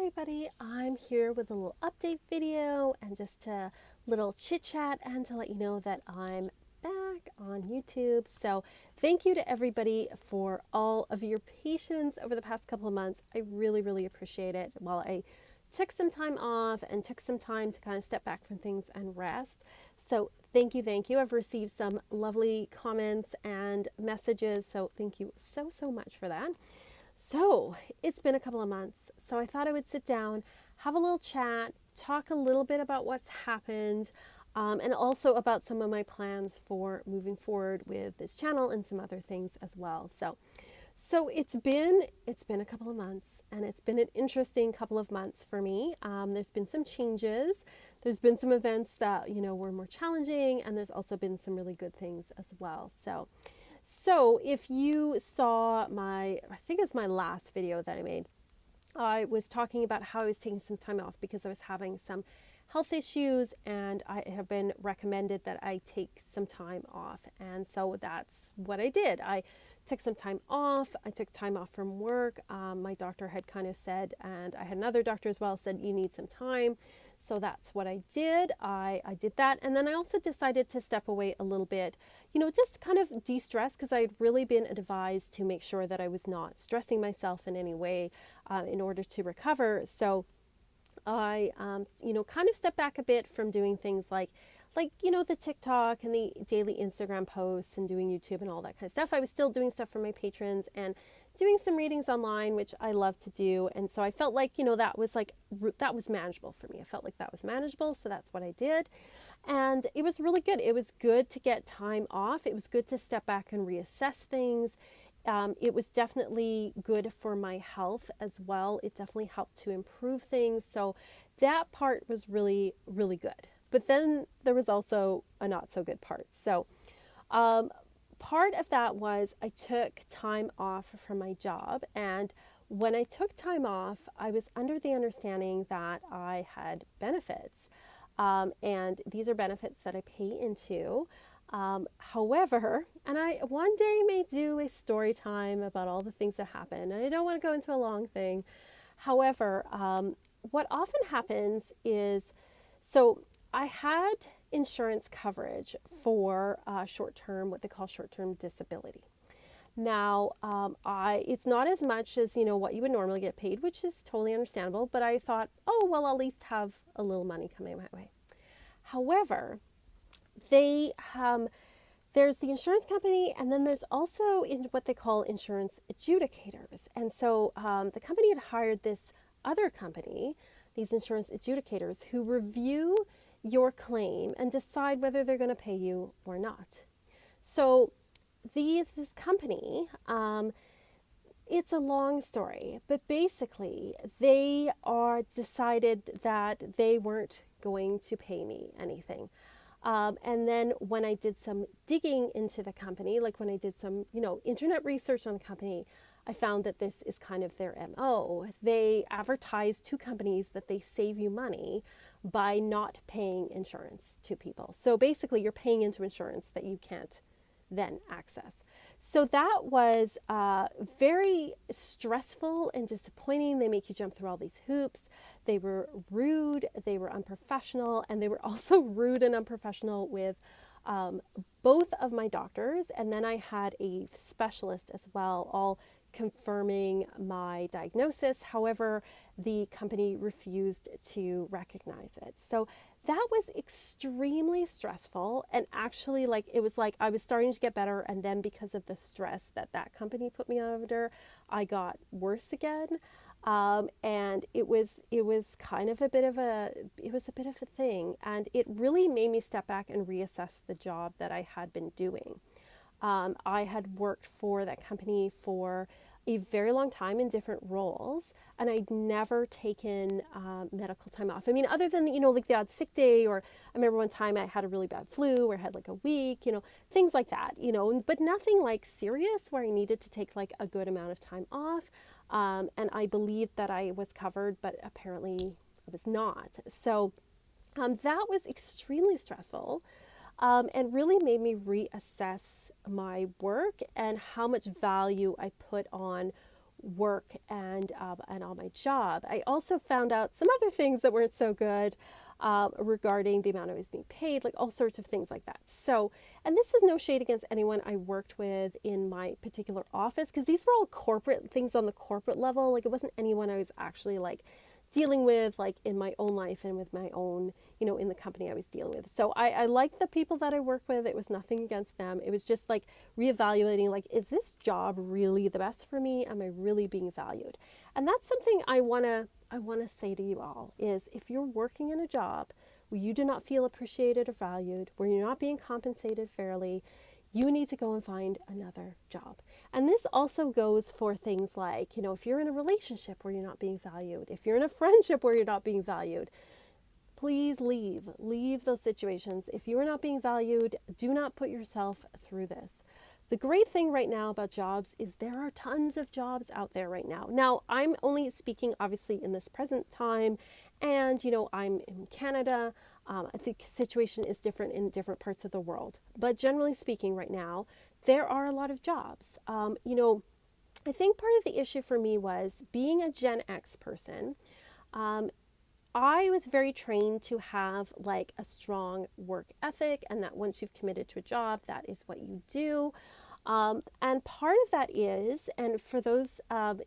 everybody, I'm here with a little update video and just a little chit chat and to let you know that I'm back on YouTube. So thank you to everybody for all of your patience over the past couple of months. I really appreciate it. While I took some time off and took some time to kind of step back from things and rest. So thank you. I've received some lovely comments and messages. So thank you so much for that. So it's been a couple of months, so I thought I would sit down, have a little chat, talk a little bit about what's happened, and also about some of my plans for moving forward with this channel and some other things as well. So it's been a couple of months, and it's been an interesting couple of months for me. There's been some changes. There's been some events that were more challenging, and there's also been some really good things as well. So if you saw I think it's my last video that I made, I was talking about how I was taking some time off because I was having some health issues, and I have been recommended that I take some time off. And so that's what I did. I took some time off. I took time off from work. My doctor had kind of said, and I had another doctor as well, said you need some time. So that's what I did. I did that. And then I also decided to step away a little bit, just kind of de-stress, because I'd really been advised to make sure that I was not stressing myself in any way in order to recover. So I, kind of stepped back a bit from doing things like the TikTok and the daily Instagram posts and doing YouTube and all that kind of stuff. I was still doing stuff for my patrons and doing some readings online, which I love to do. And so I felt like, that was manageable for me. I felt like that was manageable. So that's what I did. And it was really good. It was good to get time off. It was good to step back and reassess things. It was definitely good for my health as well. It definitely helped to improve things. So that part was really good. But then there was also a not so good part. So part of that was I took time off from my job. And when I took time off, I was under the understanding that I had benefits. And these are benefits that I pay into. However, and I one day may do a story time about all the things that happen, and I don't want to go into a long thing. However, what often happens is, so I had insurance coverage for short-term, what they call short-term disability. Now, it's not as much as, what you would normally get paid, which is totally understandable, but I thought, oh, well, I'll at least have a little money coming my way. However, there's the insurance company, and then there's also what they call insurance adjudicators. And so the company had hired this other company, these insurance adjudicators, who review your claim and decide whether they're going to pay you or not. So this company, it's a long story, but basically they decided that they weren't going to pay me anything. And then when I did some digging into the company, like when I did some, internet research on the company, I found that this is kind of their MO. They advertise to companies that they save you money by not paying insurance to people. So basically you're paying into insurance that you can't then access. So that was very stressful and disappointing. They make you jump through all these hoops. They were rude, they were unprofessional, and they were also rude and unprofessional with both of my doctors. And then I had a specialist as well, all confirming my diagnosis. However, the company refused to recognize it. So that was extremely stressful, and actually it was like I was starting to get better, and then because of the stress that company put me under, I got worse again. And it was kind of a bit of a thing, and it really made me step back and reassess the job that I had been doing. I had worked for that company for a very long time in different roles, and I'd never taken medical time off. I mean, other than, the odd sick day, or I remember one time I had a really bad flu or had a week, things like that, but nothing serious where I needed to take a good amount of time off. And I believed that I was covered, but apparently I was not. So that was extremely stressful. And really made me reassess my work and how much value I put on work and on my job. I also found out some other things that weren't so good regarding the amount I was being paid, like all sorts of things like that. So, and this is no shade against anyone I worked with in my particular office, because these were all corporate things on the corporate level. Like it wasn't anyone I was actually like dealing with like in my own life and with my own, in the company I was dealing with. So I like the people that I work with. It was nothing against them. It was just like reevaluating, like, is this job really the best for me? Am I really being valued? And that's something I want to say to you all is, if you're working in a job where you do not feel appreciated or valued, where you're not being compensated fairly, you need to go and find another job. And this also goes for things like, if you're in a relationship where you're not being valued, if you're in a friendship where you're not being valued, please leave. Leave those situations. If you are not being valued, do not put yourself through this. The great thing right now about jobs is there are tons of jobs out there right now. Now, I'm only speaking obviously in this present time, and I'm in Canada. I think the situation is different in different parts of the world. But generally speaking, right now, there are a lot of jobs. I think part of the issue for me was being a Gen X person. I was very trained to have like a strong work ethic, and that once you've committed to a job, that is what you do. And part of that is, and for those,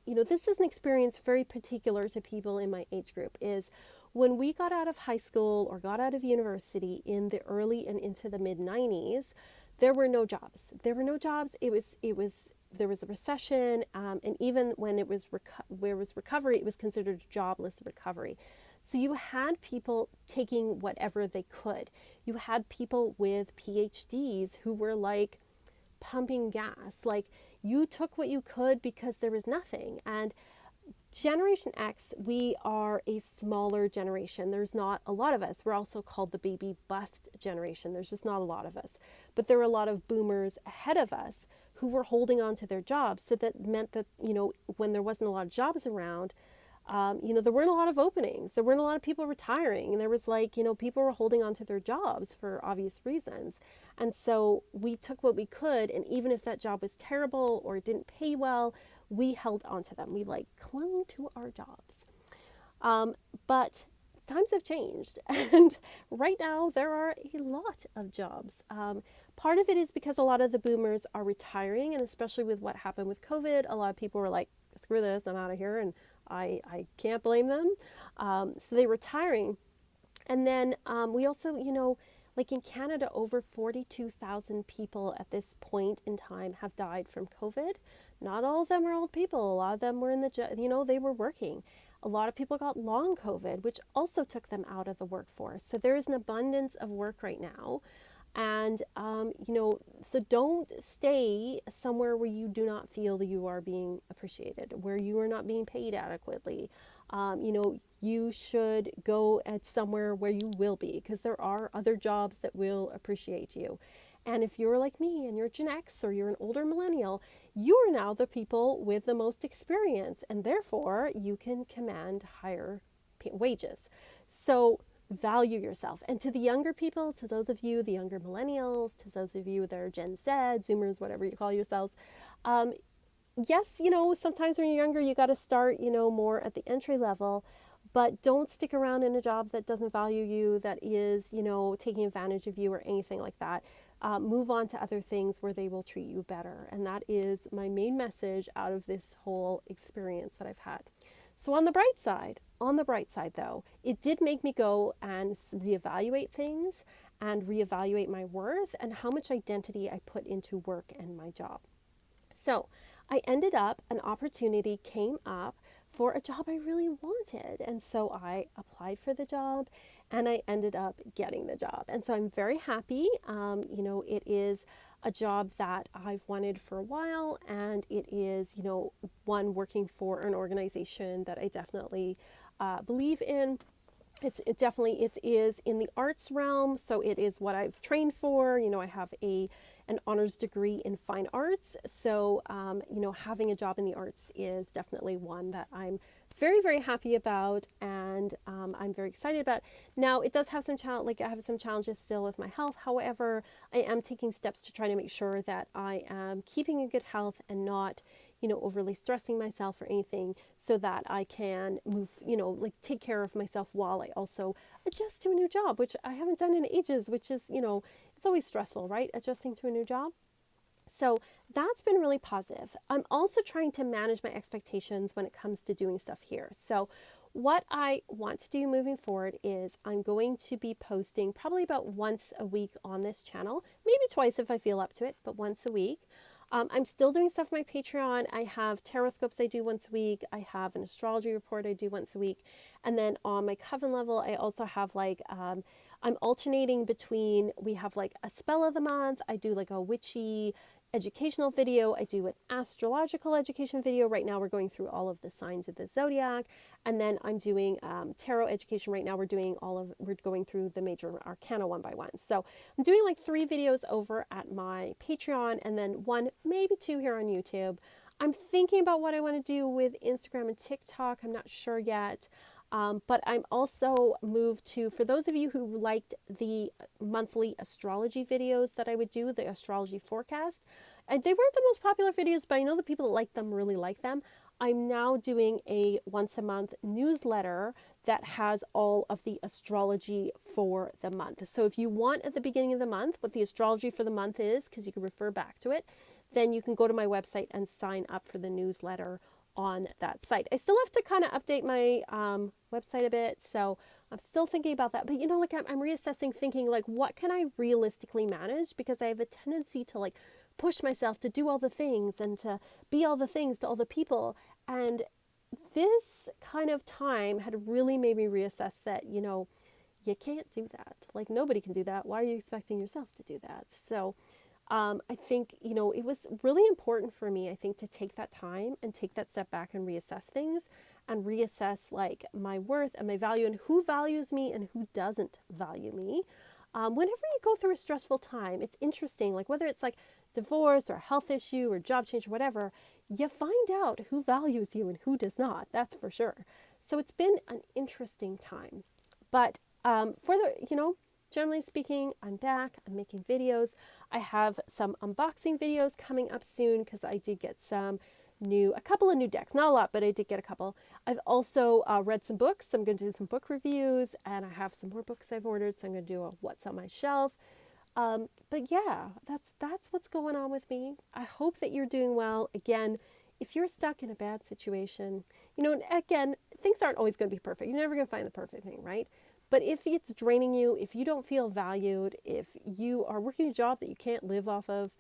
this is an experience very particular to people in my age group, is when we got out of high school or got out of university in the early and into the mid 90s, there were no jobs. There were no jobs. There was a recession, and even when there was recovery, it was considered jobless recovery. So you had people taking whatever they could. You had people with PhDs who were like pumping gas. Like, you took what you could because there was nothing. And Generation X, we are a smaller generation. There's not a lot of us. We're also called the baby bust generation. There's just not a lot of us. But there were a lot of boomers ahead of us who were holding on to their jobs. So that meant that, when there wasn't a lot of jobs around, there weren't a lot of openings. There weren't a lot of people retiring. There was like, people were holding on to their jobs for obvious reasons. And so we took what we could. And even if that job was terrible or didn't pay well, we held on to them. We like clung to our jobs. But times have changed. And right now there are a lot of jobs. Part of it is because a lot of the boomers are retiring. And especially with what happened with COVID, a lot of people were like, screw this, I'm out of here. And I can't blame them. So they're retiring. And then we also, like in Canada, over 42,000 people at this point in time have died from COVID. Not all of them are old people. A lot of them were they were working. A lot of people got long COVID, which also took them out of the workforce. So there is an abundance of work right now. And, so don't stay somewhere where you do not feel that you are being appreciated, where you are not being paid adequately. You should go at somewhere where you will be, because there are other jobs that will appreciate you. And if you're like me and you're Gen X or you're an older millennial, you are now the people with the most experience, and therefore you can command higher wages. So value yourself. And to the younger people, to those of you, the younger millennials, to those of you that are Gen Z, Zoomers, whatever you call yourselves, yes, sometimes when you're younger, you got to start, more at the entry level, but don't stick around in a job that doesn't value you, that is, taking advantage of you or anything like that. Move on to other things where they will treat you better. And that is my main message out of this whole experience that I've had. So on the bright side though, it did make me go and reevaluate things and reevaluate my worth and how much identity I put into work and my job. So I ended up, an opportunity came up for a job I really wanted. And so I applied for the job and I ended up getting the job. And so I'm very happy. It is a job that I've wanted for a while, and it is, one working for an organization that I definitely believe in. It is in the arts realm, so it is what I've trained for. I have an honors degree in fine arts, so having a job in the arts is definitely one that I'm very, very happy about, and I'm very excited about. Now, it does have some I have some challenges still with my health. However, I am taking steps to try to make sure that I am keeping a good health and not, overly stressing myself or anything, so that I can move, take care of myself while I also adjust to a new job, which I haven't done in ages, which is, it's always stressful, right? Adjusting to a new job. So that's been really positive. I'm also trying to manage my expectations when it comes to doing stuff here. So what I want to do moving forward is I'm going to be posting probably about once a week on this channel, maybe twice if I feel up to it, but once a week. I'm still doing stuff on my Patreon. I have tarot scopes I do once a week. I have an astrology report I do once a week. And then on my coven level, I also have I'm alternating between, we have like a spell of the month. I do like a witchy educational video. I do an astrological education video. Right now we're going through all of the signs of the zodiac. And then I'm doing tarot education right now. We're going through the major arcana one by one. So I'm doing like 3 videos over at my Patreon and then 1, maybe 2 here on YouTube. I'm thinking about what I want to do with Instagram and TikTok. I'm not sure yet. But I'm also moved to, for those of you who liked the monthly astrology videos that I would do, the astrology forecast, and they weren't the most popular videos, but I know the people that like them really like them. I'm now doing a once a month newsletter that has all of the astrology for the month. So if you want at the beginning of the month what the astrology for the month is, because you can refer back to it, then you can go to my website and sign up for the newsletter on that site. I still have to kind of update my website a bit, so I'm still thinking about that. But I'm reassessing, thinking like, what can I realistically manage? Because I have a tendency to like push myself to do all the things and to be all the things to all the people. And this kind of time had really made me reassess that, you can't do that. Like nobody can do that. Why are you expecting yourself to do that? So I think, it was really important for me, I think, to take that time and take that step back and reassess things and reassess like my worth and my value and who values me and who doesn't value me. Whenever you go through a stressful time, it's interesting, like whether it's like divorce or a health issue or job change or whatever, you find out who values you and who does not, that's for sure. So it's been an interesting time. But generally speaking, I'm back. I'm making videos. I have some unboxing videos coming up soon because I did get a couple of new decks. Not a lot, but I did get a couple. I've also read some books. I'm going to do some book reviews, and I have some more books I've ordered. So I'm going to do a what's on my shelf. But yeah, that's what's going on with me. I hope that you're doing well. Again, if you're stuck in a bad situation, again, things aren't always going to be perfect. You're never going to find the perfect thing, right? But if it's draining you, if you don't feel valued, if you are working a job that you can't live off of,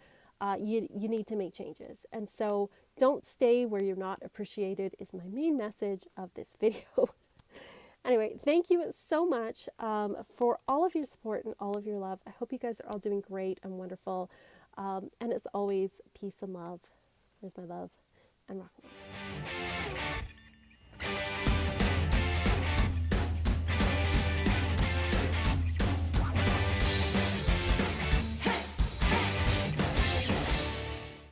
you need to make changes. And so don't stay where you're not appreciated is my main message of this video. Anyway, thank you so much for all of your support and all of your love. I hope you guys are all doing great and wonderful. And as always, peace and love. Here's my love and rock.